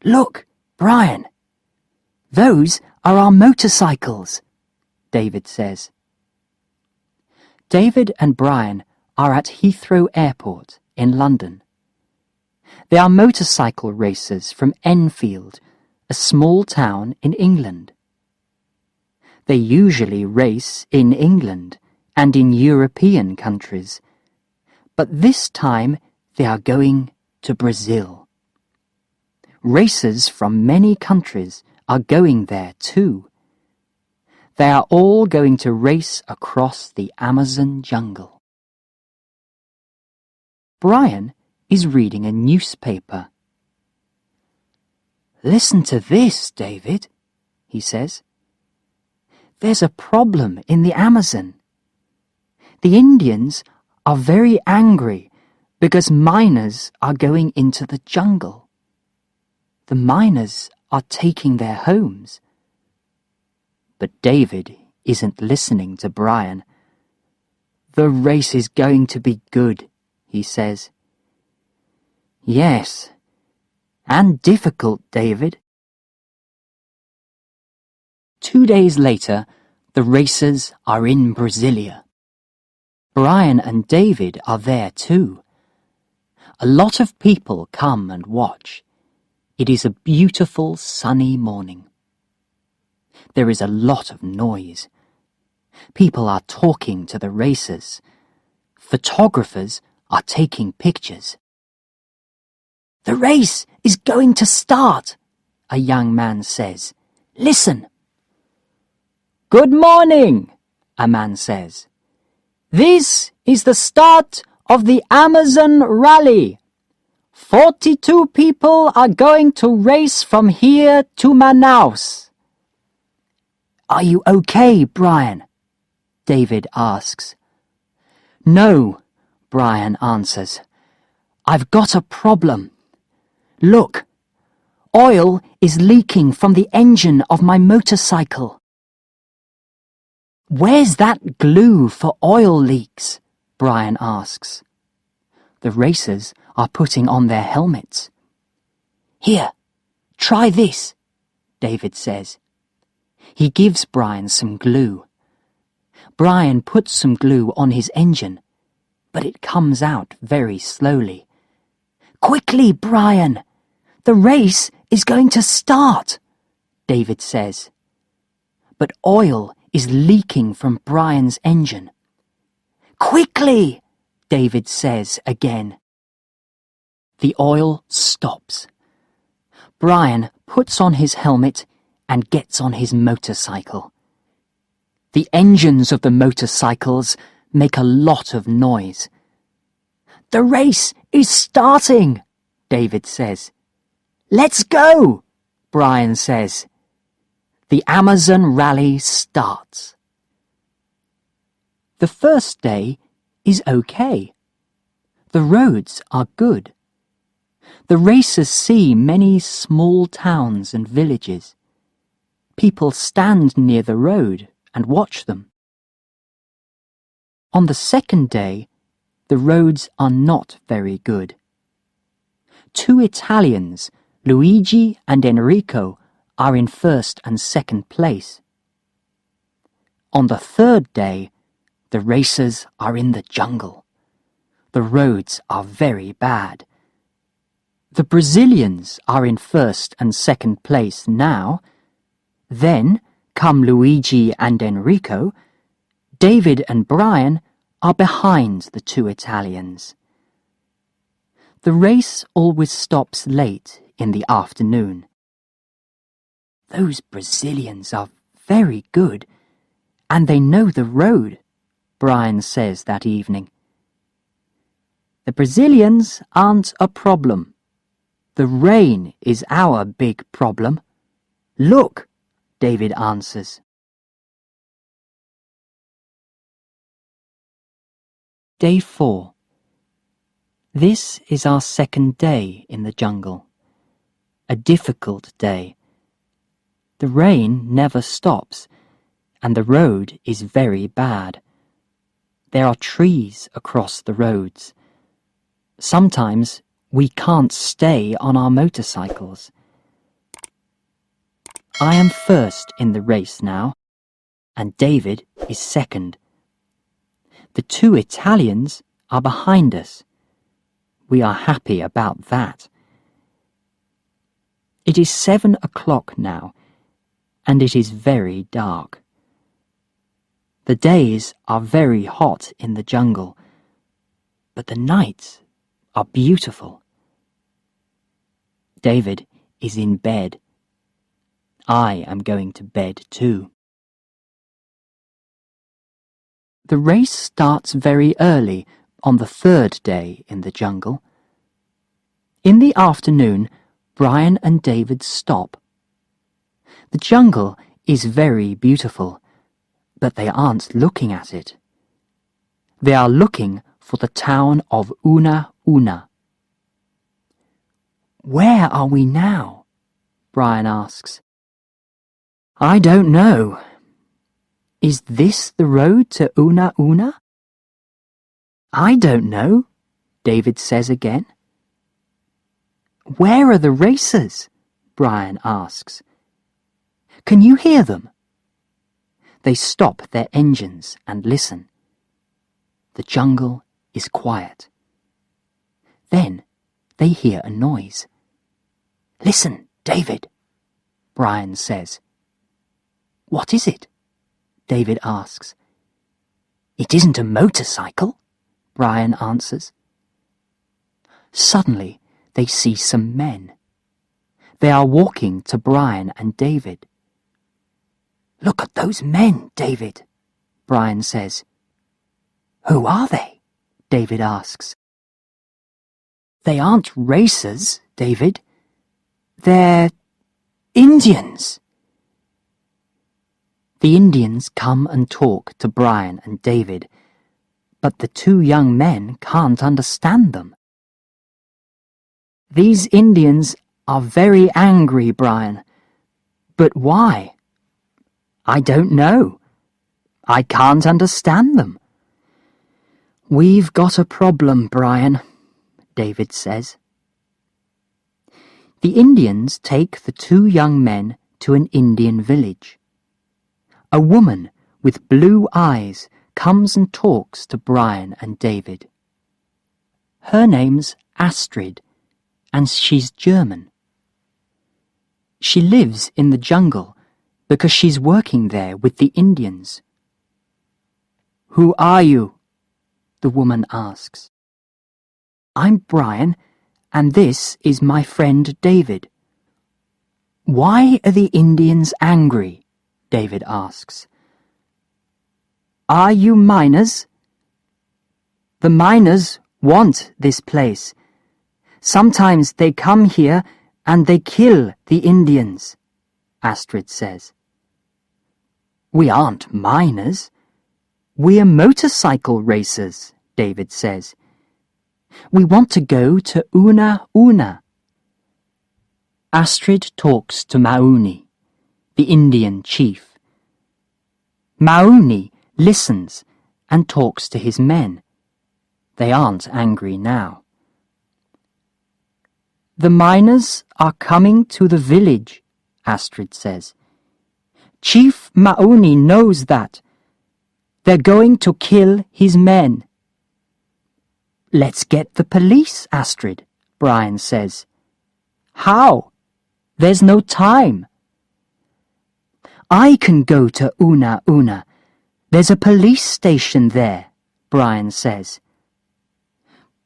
Look, Brian. Those are our motorcycles, David says. David and Brian are at Heathrow Airport in London. They are motorcycle racers from Enfield, a small town in England. They usually race in England and in European countries, but this time they are going to Brazil. Racers from many countries are going there too. They are all going to race across the Amazon jungle. Brian is reading a newspaper. "Listen to this, David," he says. "There's a problem in the Amazon. The Indians are very angry because miners are going into the jungle. The miners are taking their homes." But David isn't listening to Brian. "The race is going to be good," he says. "Yes, and difficult, David." 2 days later, the racers are in Brasilia. Brian and David are there too. A lot of people come and watch. It is a beautiful sunny morning. There is a lot of noise. People are talking to the racers. Photographers are taking pictures. "The race is going to start," a young man says. "Listen." "Good morning," a man says. "This is the start of the Amazon Rally. 42 people are going to race from here to Manaus." "Are you okay, Brian?" David asks. "No," Brian answers. "I've got a problem. Look, oil is leaking from the engine of my motorcycle." "Where's that glue for oil leaks?" Brian asks. The racers are putting on their helmets. "Here, try this," David says. He gives Brian some glue. Brian puts some glue on his engine, but it comes out very slowly. "Quickly, Brian! The race is going to start," David says. But oil is leaking from Brian's engine. "Quickly!" David says again. The oil stops. Brian puts on his helmet and gets on his motorcycle. The engines of the motorcycles make a lot of noise. "The race is starting," David says. "Let's go," Brian says. The Amazon Rally starts. The first day is okay. The roads are good. The racers see many small towns and villages. People stand near the road and watch them. On the second day, the roads are not very good. 2 Italians, Luigi and Enrico, are in first and second place. On the third day, the racers are in the jungle. The roads are very bad. The Brazilians are in first and second place now. Then come Luigi and Enrico. David and Brian are behind the 2 Italians. The race always stops late in the afternoon. "Those Brazilians are very good, and they know the road," Brian says that evening. "The Brazilians aren't a problem. The rain is our big problem. Look," David answers. Day 4. This is our second day in the jungle. A difficult day. The rain never stops, and the road is very bad. There are trees across the roads. Sometimes we can't stay on our motorcycles. I am first in the race now, and David is second. The two Italians are behind us. We are happy about that. It is 7 o'clock now, and it is very dark. The days are very hot in the jungle, but the nights are beautiful. David is in bed. I am going to bed too. The race starts very early on the third day in the jungle. In the afternoon, Brian and David stop. The jungle is very beautiful, but they aren't looking at it. They are looking for the town of Una Una. Where are we now? Brian asks. I don't know. Is this the road to Una Una? I don't know, David says again. Where are the racers? Brian asks. Can you hear them? They stop their engines and listen. The jungle is quiet. Then they hear a noise. Listen, David, Brian says. What is it? David asks. It isn't a motorcycle, Brian answers. Suddenly they see some men. They are walking to Brian and David. Look at those men, David, Brian says. Who are they? David asks. They aren't racers, David. They're Indians. The Indians come and talk to Brian and David, but the two young men can't understand them. These Indians are very angry, Brian. But why? I don't know. I can't understand them. We've got a problem, Brian, David says. The Indians take the two young men to an Indian village. A woman with blue eyes comes and talks to Brian and David. Her name's Astrid, and she's German. She lives in the jungle because she's working there with the Indians. Who are you? The woman asks. I'm Brian, and this is my friend David. Why are the Indians angry? David asks. Are you miners? The miners want this place. Sometimes they come here and they kill the Indians, Astrid says. We aren't miners. We're motorcycle racers, David says. We want to go to Una Una. Astrid talks to Mauni, the Indian chief. Mauni listens and talks to his men. They aren't angry now. The miners are coming to the village, Astrid says. Chief Mauni knows that. They're going to kill his men. Let's get the police, Astrid, Brian says. How? There's no time. I can go to Una Una. There's a police station there, Brian says.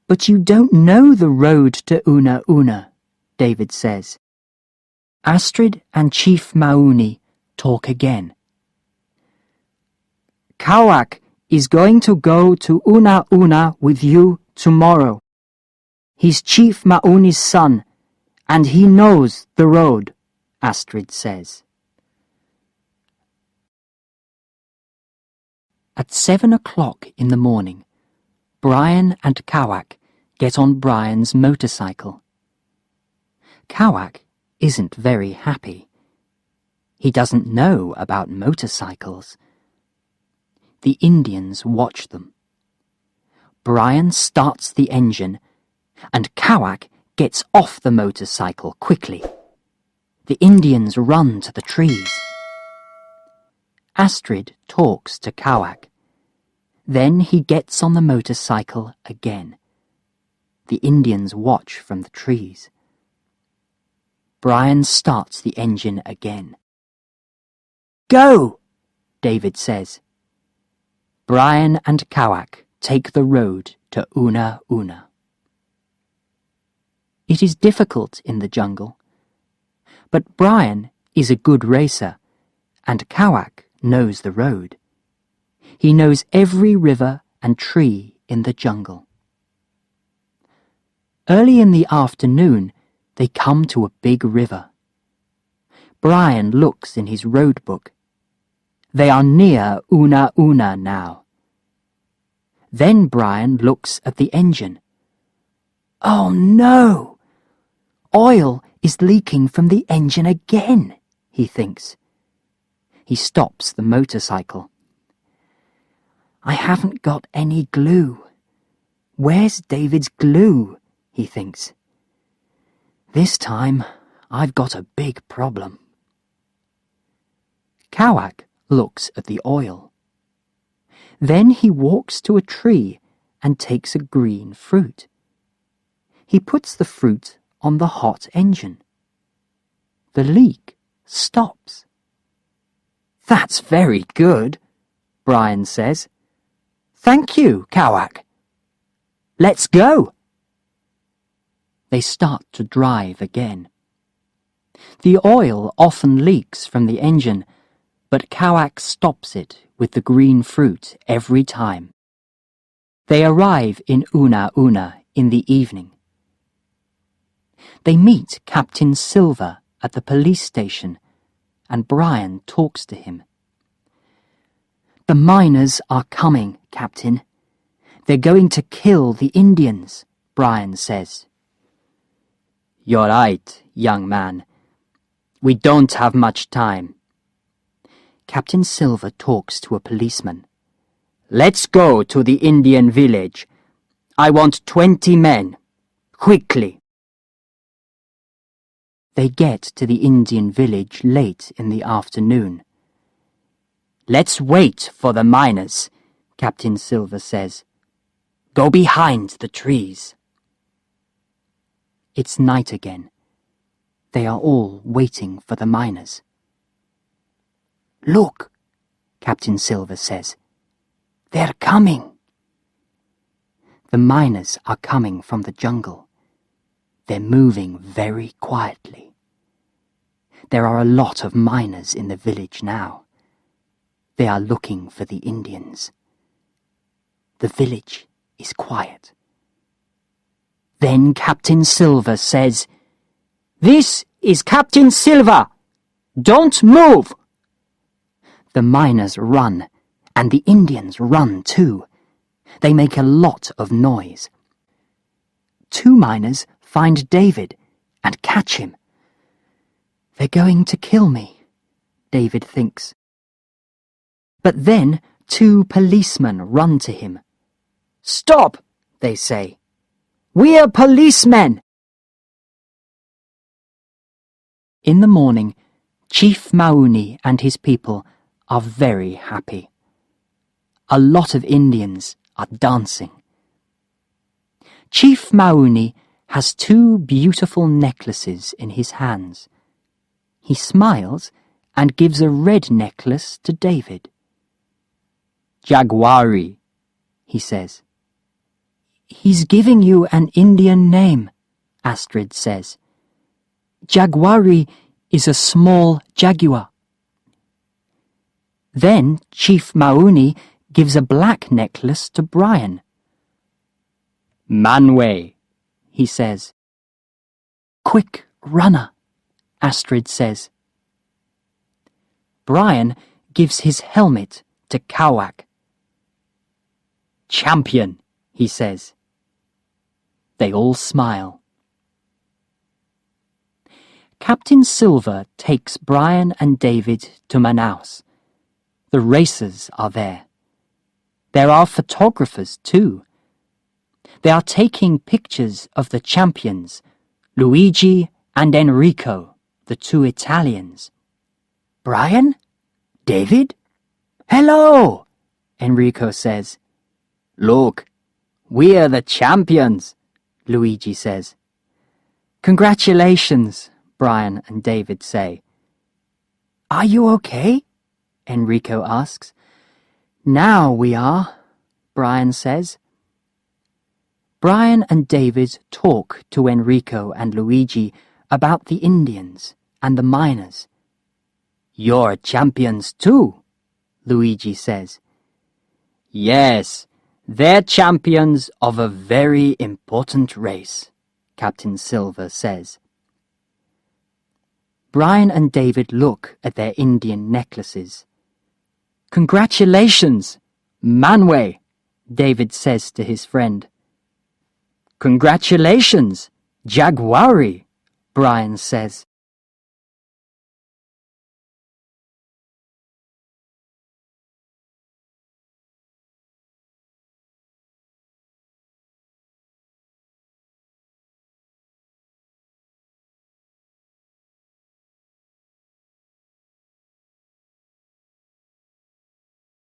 But you don't know the road to Una Una, David says. Astrid and Chief Mauni talk again. Kawak is going to go to Una Una with you tomorrow. He's Chief Mauni's son, and he knows the road, Astrid says. At 7 o'clock in the morning, Brian and Kawak get on Brian's motorcycle. Kawak isn't very happy. He doesn't know about motorcycles. The Indians watch them. Brian starts the engine, and Kawak gets off the motorcycle quickly. The Indians run to the trees. Astrid talks to Kawak. Then he gets on the motorcycle again. The Indians watch from the trees. Brian starts the engine again. "Go!" David says. Brian and Kawak take the road to Una Una. It is difficult in the jungle, but Brian is a good racer, and Kawak knows the road. He knows every river and tree in the jungle. Early in the afternoon, they come to a big river. Brian looks in his road book. They are near Una Una now. Then Brian looks at the engine. Oh no! Oil is leaking from the engine again, he thinks. He stops the motorcycle. I haven't got any glue. Where's David's glue? He thinks. This time, I've got a big problem. Kawak looks at the oil. Then he walks to a tree and takes a green fruit. He puts the fruit on the hot engine. The leak stops. That's very good, Brian says. Thank you, Kawak. Let's go. They start to drive again. The oil often leaks from the engine, but Kawak stops it with the green fruit every time. They arrive in Una Una in the evening. They meet Captain Silver at the police station, and Brian talks to him. The miners are coming, Captain. They're going to kill the Indians, Brian says. You're right, young man. We don't have much time. Captain Silver talks to a policeman. Let's go to the Indian village. I want 20 men. Quickly. They get to the Indian village late in the afternoon. Let's wait for the miners, Captain Silver says. Go behind the trees. It's night again. They are all waiting for the miners. Look, Captain Silver says. They're coming. The miners are coming from the jungle. They're moving very quietly. There are a lot of miners in the village now. They are looking for the Indians. The village is quiet. Then Captain Silver says, This is Captain Silver! Don't move! The miners run, and the Indians run too. They make a lot of noise. 2 miners find David and catch him. They're going to kill me, David thinks. But then 2 policemen run to him. Stop, they say. We're policemen! In the morning, Chief Mauni and his people are very happy. A lot of Indians are dancing. Chief Mauni has 2 beautiful necklaces in his hands. He smiles and gives a red necklace to David. Jaguari, he says. He's giving you an Indian name, Astrid says. Jaguari is a small jaguar. Then Chief Mauni gives a black necklace to Brian. Manway, he says. Quick runner, Astrid says. Brian gives his helmet to Kawak. Champion, he says. They all smile. Captain Silver takes Brian and David to Manaus. The racers are there. There are photographers too. They are taking pictures of the champions, Luigi and Enrico, the two Italians. "Brian? David? Hello!" Enrico says. "Look, we're the champions," Luigi says. "Congratulations," Brian and David say. "Are you okay?" Enrico asks. "Now we are," Brian says. Brian and David talk to Enrico and Luigi about the Indians and the miners. "You're champions too," Luigi says. "Yes, they're champions of a very important race," Captain Silver says. Brian and David look at their Indian necklaces. "Congratulations, Manway," David says to his friend. "Congratulations, Jaguari," Brian says.